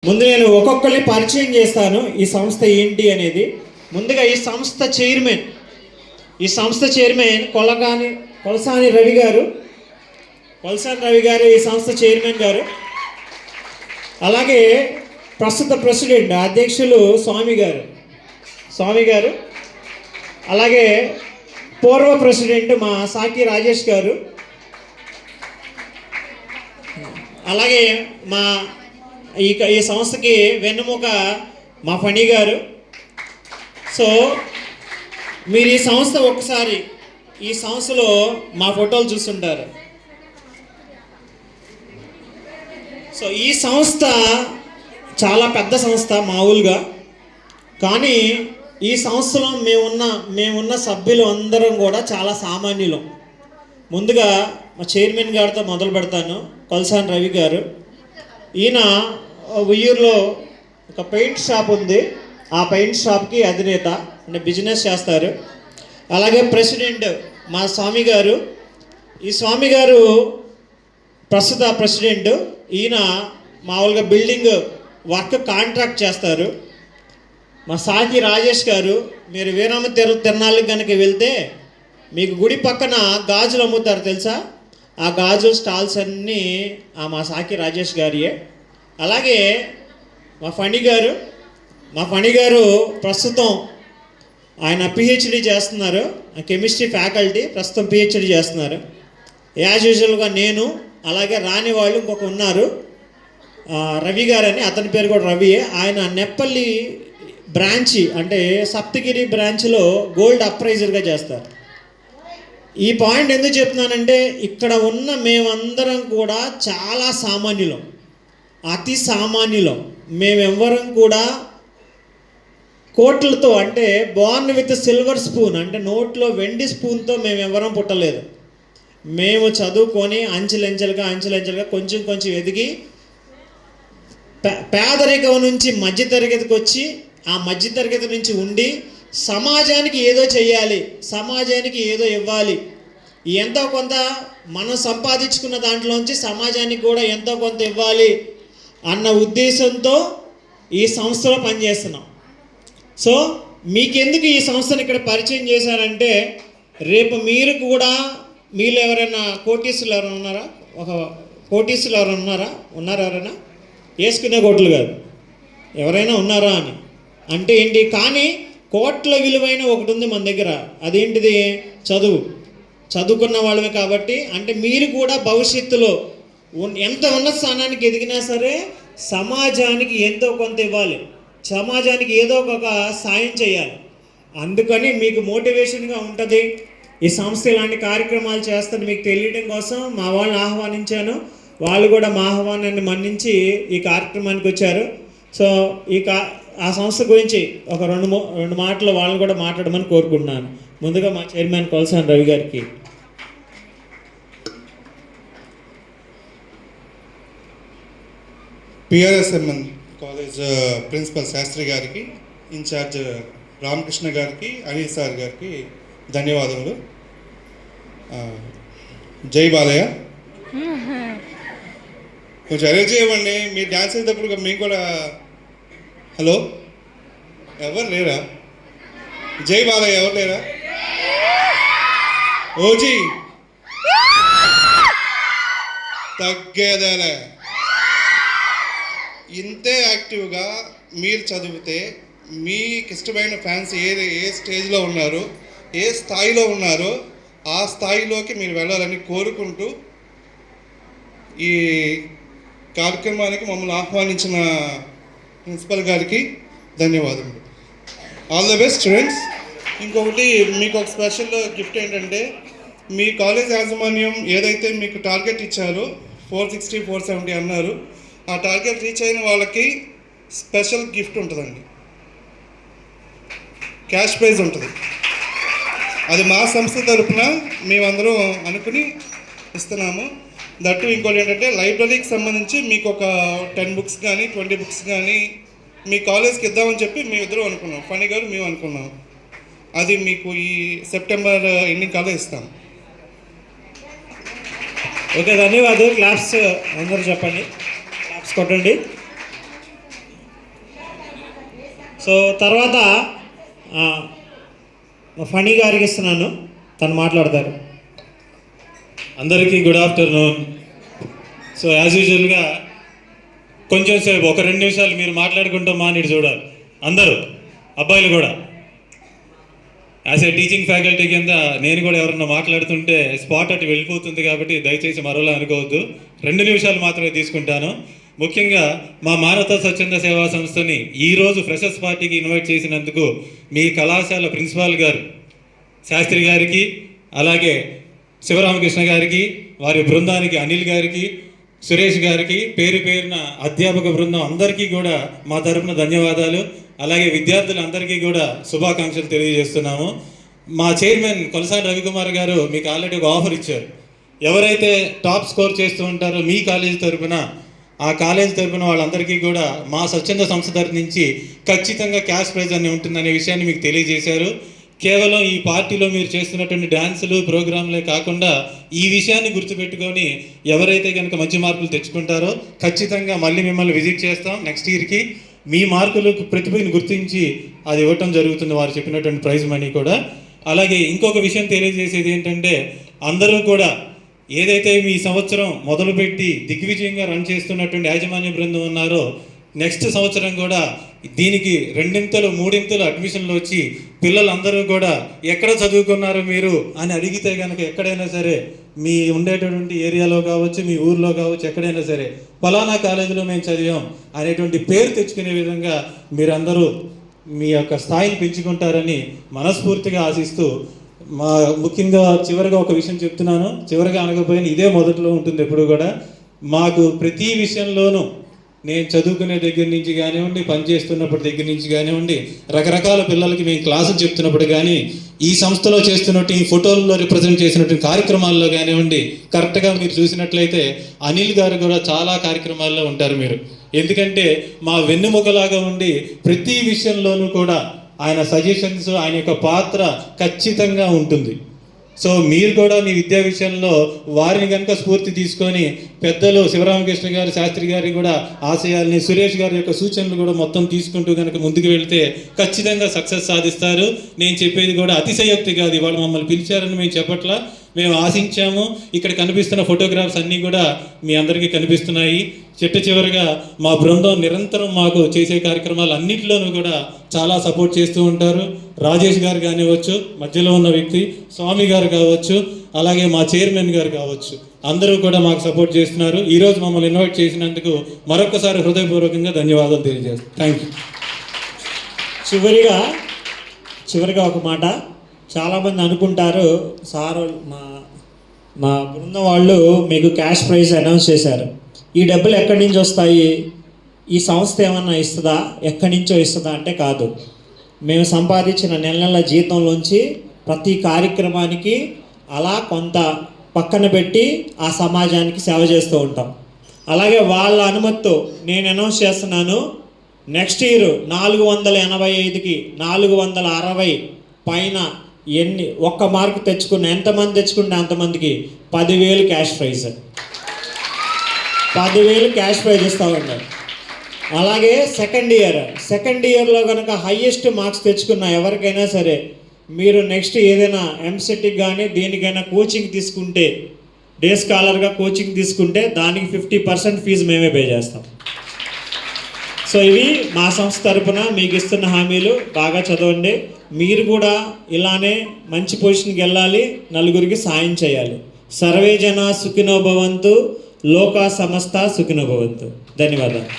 ముందు నేను ఒక్కొక్కరిని పరిచయం చేస్తాను ఈ సంస్థ ఏంటి అనేది. ముందుగా ఈ సంస్థ చైర్మన్ కొలసాని రవి గారు ఈ సంస్థ చైర్మన్ గారు. అలాగే ప్రస్తుత ప్రెసిడెంట్ అధ్యక్షులు స్వామి గారు. అలాగే పూర్వ ప్రెసిడెంట్ మా సాకి రాజేష్ గారు. అలాగే మా ఈ సంస్థకి వెన్నెముక మా ఫణి గారు. సో మీరు ఈ సంస్థ ఒక్కసారి ఈ సంస్థలో మా ఫోటోలు చూస్తుంటారు. సో ఈ సంస్థ చాలా పెద్ద సంస్థ మామూలుగా, కానీ ఈ సంస్థలో మేమున్న సభ్యులు అందరం కూడా చాలా సామాన్యులం. ముందుగా మా చైర్మన్ గారితో మొదలు పెడతాను. కొలసాని రవి గారు. ఈయన ఉయ్యూరులో ఒక పెయింట్ షాప్ ఉంది. ఆ పెయింట్ షాప్కి అధినేత, అంటే బిజినెస్ చేస్తారు. అలాగే ప్రెసిడెంట్ మా స్వామి గారు. ఈ స్వామి గారు ప్రస్తుత ప్రెసిడెంట్. ఈయన మామూలుగా బిల్డింగ్ వర్క్ కాంట్రాక్ట్ చేస్తారు. మా సాకి రాజేష్ గారు. మీరు వీరామ తిరణాలకు కనుక వెళ్తే మీకు గుడి పక్కన గాజులు అమ్ముతారు తెలుసా? ఆ గాజు స్టాల్స్ అన్నీ మా సాకి రాజేష్ గారియే. అలాగే మా ఫణి గారు ప్రస్తుతం ఆయన పిహెచ్డి చేస్తున్నారు. కెమిస్ట్రీ ఫ్యాకల్టీ, ప్రస్తుతం పిహెచ్డి చేస్తున్నారు. యాజ్ యూజువల్గా నేను, అలాగే రాని వాళ్ళు ఇంకొక ఉన్నారు రవి గారని, అతని పేరు కూడా రవియే. ఆయన నెప్పల్లి బ్రాంచి, అంటే సప్తగిరి బ్రాంచ్లో గోల్డ్ అప్రైజర్గా చేస్తారు. ఈ పాయింట్ ఎందుకు చెప్తున్నానంటే, ఇక్కడ ఉన్న మేమందరం కూడా చాలా సామాన్యులం, అతి సామాన్యులం. మేమెవ్వరం కూడా కోట్లతో, అంటే బోర్న్ విత్ సిల్వర్ స్పూన్, అంటే నోట్లో వెండి స్పూన్తో మేమెవ్వరం పుట్టలేదు. మేము చదువుకొని అంచెలంచెలుగా కొంచెం ఎదిగి పేదరికం నుంచి మధ్యతరగతికి వచ్చి, ఆ మధ్యతరగతి నుంచి ఉండి సమాజానికి ఏదో చేయాలి, సమాజానికి ఏదో ఇవ్వాలి, ఎంతో కొంత మనం సంపాదించుకున్న దాంట్లోంచి సమాజానికి కూడా ఎంతో కొంత ఇవ్వాలి అన్న ఉద్దేశంతో ఈ సంస్థలో పనిచేస్తున్నాం. సో మీకెందుకు ఈ సంస్థను ఇక్కడ పరిచయం చేశారంటే, రేపు మీరు కూడా, మీలో ఎవరైనా కోటీసులు ఎవరైనా ఉన్నారా? కోటీసులు ఎవరైనా ఉన్నారా? ఎవరైనా వేసుకునే కోట్లు కాదు, ఎవరైనా ఉన్నారా అని అంటే ఏంటి? కానీ కోట్ల విలువైన ఒకటి ఉంది మన దగ్గర. అదేంటిది? చదువుకున్న వాళ్ళమే. కాబట్టి అంటే మీరు కూడా భవిష్యత్తులో ఎంత ఉన్నత స్థానానికి ఎదిగినా సరే సమాజానికి ఎంతో కొంత ఇవ్వాలి, సమాజానికి ఏదో ఒక సాయం చేయాలి. అందుకని మీకు మోటివేషన్గా ఉంటుంది ఈ సంస్థ ఇలాంటి కార్యక్రమాలు చేస్తుంది మీకు తెలియడం కోసం మా వాళ్ళని ఆహ్వానించాను. వాళ్ళు కూడా మా ఆహ్వానాన్ని మన్నించి ఈ కార్యక్రమానికి వచ్చారు. సో ఆ సంస్థ గురించి ఒక రెండు మాటలు వాళ్ళని కూడా మాట్లాడమని కోరుకుంటున్నాను. ముందుగా మా చైర్మన్ కొలసాని రవి గారికి. పిఆర్ఎస్ఎంఎన్ కాలేజ్ ప్రిన్సిపల్ శాస్త్రి గారికి, ఇన్ఛార్జ్ రామకృష్ణ గారికి, అనిల్ సార్ గారికి ధన్యవాదములు. జై బాలయ్య. కొంచెం అరేంజ్ చేయమండి. మీరు డ్యాన్స్ చేసేటప్పుడు మేము కూడా. హలో, ఎవరు లేరా? జై బాలయ్య ఎవరు లేరా? ఓజీ తగ్గేదేలే. ఇంతే యాక్టివ్గా మీరు చదివితే మీకు ఇష్టమైన ఫ్యాన్స్ ఏ స్టేజ్లో ఉన్నారో, ఏ స్థాయిలో ఉన్నారో ఆ స్థాయిలోకి మీరు వెళ్ళాలని కోరుకుంటూ ఈ కార్యక్రమానికి మమ్మల్ని ఆహ్వానించిన ప్రిన్సిపల్ గారికి ధన్యవాదములు. All the best students. ఇంకొకటి మీకు ఒక స్పెషల్ గిఫ్ట్ ఏంటంటే, మీ కాలేజ్ యాజమాన్యం ఏదైతే మీకు టార్గెట్ ఇచ్చారో 460, 470 అన్నారు, ఆ టార్గెట్ రీచ్ అయిన వాళ్ళకి స్పెషల్ గిఫ్ట్ ఉంటుందండి. క్యాష్ ప్రైజ్ ఉంటుంది. అది మా సంస్థ తరఫున మేమందరం అనుకుని ఇస్తున్నాము. దట్టు ఇంకోటి ఏంటంటే, లైబ్రరీకి సంబంధించి మీకు ఒక 10 బుక్స్ కానీ 20 బుక్స్ కానీ మీ కాలేజ్కి ఇద్దామని చెప్పి మేమిద్దరం అనుకున్నాం. ఫణి గారు మేము అనుకున్నాం. అది మీకు ఈ సెప్టెంబర్ ఎండింగ్ కల్లా ఇస్తాం. ఓకే, ధన్యవాదాలు. క్లాప్స్ అందరూ చెప్పండి, క్లాప్స్ కొట్టండి. సో తర్వాత ఫణి గారికి ఇస్తున్నాను, తను మాట్లాడతారు. అందరికీ గుడ్ ఆఫ్టర్నూన్. సో యాజ్ యూజువల్గా కొంచెం సేపు ఒక 2 నిమిషాలు మీరు మాట్లాడుకుంటాం మానేటి చూడాలి అందరూ, అబ్బాయిలు కూడా. యాజ్ ఏ టీచింగ్ ఫ్యాకల్టీ కింద నేను కూడా ఎవరన్నా మాట్లాడుతుంటే స్పాట్ అటు వెళ్ళిపోతుంది, కాబట్టి దయచేసి మరోలా అనుకోవద్దు. 2 నిమిషాలు మాత్రమే తీసుకుంటాను. ముఖ్యంగా మా మానవతా స్వచ్ఛంద సేవా సంస్థని ఈరోజు ఫ్రెషర్స్ పార్టీకి ఇన్వైట్ చేసినందుకు మీ కళాశాల ప్రిన్సిపాల్ గారు శాస్త్రి గారికి, అలాగే శివరామకృష్ణ గారికి, వారి బృందానికి అనిల్ గారికి, సురేష్ గారికి, పేరు పేరున అధ్యాపక బృందం అందరికీ కూడా మా తరపున ధన్యవాదాలు. అలాగే విద్యార్థులందరికీ కూడా శుభాకాంక్షలు తెలియజేస్తున్నాము. మా చైర్మన్ కొలసాని రవికుమార్ గారు మీకు ఆల్రెడీ ఒక ఆఫర్ ఇచ్చారు. ఎవరైతే టాప్ స్కోర్ చేస్తూ ఉంటారో మీ కాలేజీ తరపున, ఆ కాలేజీ తరపున వాళ్ళందరికీ కూడా మా స్వచ్ఛంద సంస్థ తరపు నుంచి ఖచ్చితంగా క్యాష్ ప్రైజ్ అని ఉంటుందనే విషయాన్ని మీకు తెలియజేశారు. కేవలం ఈ పార్టీలో మీరు చేస్తున్నటువంటి డ్యాన్సులు ప్రోగ్రాంలే కాకుండా ఈ విషయాన్ని గుర్తుపెట్టుకొని ఎవరైతే కనుక మంచి మార్కులు తెచ్చుకుంటారో ఖచ్చితంగా మళ్ళీ మిమ్మల్ని విజిట్ చేస్తాం నెక్స్ట్ ఇయర్కి. మీ మార్కులకు ప్రతిభని గుర్తించి అది ఇవ్వటం జరుగుతుంది, వారు చెప్పినటువంటి ప్రైజ్ మనీ కూడా. అలాగే ఇంకొక విషయం తెలియజేసేది ఏంటంటే, అందరూ కూడా ఏదైతే ఈ సంవత్సరం మొదలుపెట్టి దిగ్విజయంగా రన్ చేస్తున్నటువంటి యాజమాన్య బృందం ఉన్నారో, నెక్స్ట్ సంవత్సరం కూడా దీనికి 2 3 అడ్మిషన్లు వచ్చి పిల్లలందరూ కూడా ఎక్కడ చదువుకున్నారు మీరు అని అడిగితే కనుక ఎక్కడైనా సరే మీ ఉండేటటువంటి ఏరియాలో కావచ్చు, మీ ఊర్లో కావచ్చు, ఎక్కడైనా సరే ఫలానా కాలేజీలో మేము చదివాం అనేటువంటి పేరు తెచ్చుకునే విధంగా మీరందరూ మీ యొక్క స్థాయిని పెంచుకుంటారని మనస్ఫూర్తిగా ఆశిస్తూ, ముఖ్యంగా చివరిగా ఒక విషయం చెప్తున్నాను. చివరిగా అనకపోయినా ఇదే మొదట్లో ఉంటుంది ఎప్పుడు కూడా. మాకు ప్రతి విషయంలోనూ నేను చదువుకునే దగ్గర నుంచి కానివ్వండి, పనిచేస్తున్నప్పటి దగ్గర నుంచి కానివ్వండి, రకరకాల పిల్లలకి మేము క్లాసులు చెప్తున్నప్పుడు కానీ, ఈ సంస్థలో చేస్తున్నట్టు ఈ ఫోటోల్లో రిప్రజెంట్ చేసినటువంటి కార్యక్రమాల్లో కానివ్వండి, కరెక్ట్గా మీరు చూసినట్లయితే అనిల్ గారు కూడా చాలా కార్యక్రమాల్లో ఉంటారు మీరు. ఎందుకంటే మా వెన్నెముకలాగా ఉండి ప్రతి విషయంలోనూ కూడా ఆయన సజెషన్స్, ఆయన యొక్క పాత్ర ఖచ్చితంగా ఉంటుంది. సో మీరు కూడా మీ విద్యా విషయంలో వారిని కనుక స్ఫూర్తి తీసుకొని, పెద్దలు శివరామకృష్ణ గారు శాస్త్రి గారి కూడా ఆశయాల్ని, సురేష్ గారి యొక్క సూచనలు కూడా మొత్తం తీసుకుంటూ కనుక ముందుకు వెళ్తే ఖచ్చితంగా సక్సెస్ సాధిస్తారు. నేను చెప్పేది కూడా అతిశయోక్తి కాదు, ఇవాళ మమ్మల్ని పిలిచారని మేము చెప్పట్లా, మేము ఆశించాము. ఇక్కడ కనిపిస్తున్న ఫోటోగ్రాఫ్స్ అన్నీ కూడా మీ అందరికీ కనిపిస్తున్నాయి. చివరిగా మా బృందం నిరంతరం మాకు చేసే కార్యక్రమాలు అన్నింటిలోనూ కూడా చాలా సపోర్ట్ చేస్తూ ఉంటారు. రాజేష్ గారు కానివ్వచ్చు, మధ్యలో ఉన్న వ్యక్తి స్వామి గారు కావచ్చు, అలాగే మా చైర్మన్ గారు కావచ్చు, అందరూ కూడా మాకు సపోర్ట్ చేస్తున్నారు. ఈరోజు మమ్మల్ని ఇన్వైట్ చేసినందుకు మరొకసారి హృదయపూర్వకంగా ధన్యవాదాలు తెలియజేస్తాను. Thank you. చివరిగా ఒక మాట. చాలామంది అనుకుంటారు, సార్ మా బృందం వాళ్ళు మీకు క్యాష్ ప్రైజ్ అనౌన్స్ చేశారు, ఈ డబ్బులు ఎక్కడి నుంచి వస్తాయి, ఈ సంస్థ ఏమన్నా ఇస్తుందా, ఎక్కడి నుంచో ఇస్తుందా అంటే కాదు. మేము సంపాదించిన నెల జీతంలోంచి ప్రతి కార్యక్రమానికి అలా కొంత పక్కన పెట్టి ఆ సమాజానికి సేవ చేస్తూ ఉంటాం. అలాగే వాళ్ళ అనుమతితో నేను అనౌన్స్ చేస్తున్నాను, నెక్స్ట్ ఇయర్ 485కి 460 పైన ఒక్క మార్కు తెచ్చుకున్న ఎంతమంది తెచ్చుకుంటే అంతమందికి 10,000 క్యాష్ ప్రైజ్, 10,000 క్యాష్ ప్రైజ్ ఇస్తామండి. అలాగే సెకండ్ ఇయర్లో కనుక హయ్యెస్ట్ మార్క్స్ తెచ్చుకున్న ఎవరికైనా సరే, మీరు నెక్స్ట్ ఏదైనా ఎంసెట్కి కానీ దేనికైనా కోచింగ్ తీసుకుంటే, డే స్కాలర్గా కోచింగ్ తీసుకుంటే దానికి 50% ఫీజు మేమే పే చేస్తాం. సో ఇవి మా సంస్థ తరపున మీకు ఇస్తున్న హామీలు. బాగా చదవండి, మీరు కూడా ఇలానే మంచి పొజిషన్కి వెళ్ళాలి, నలుగురికి సాయం చేయాలి. సర్వే జన సుఖినో భవంతు, లోకా సమస్త సుఖినో భవంతు. ధన్యవాదాలు.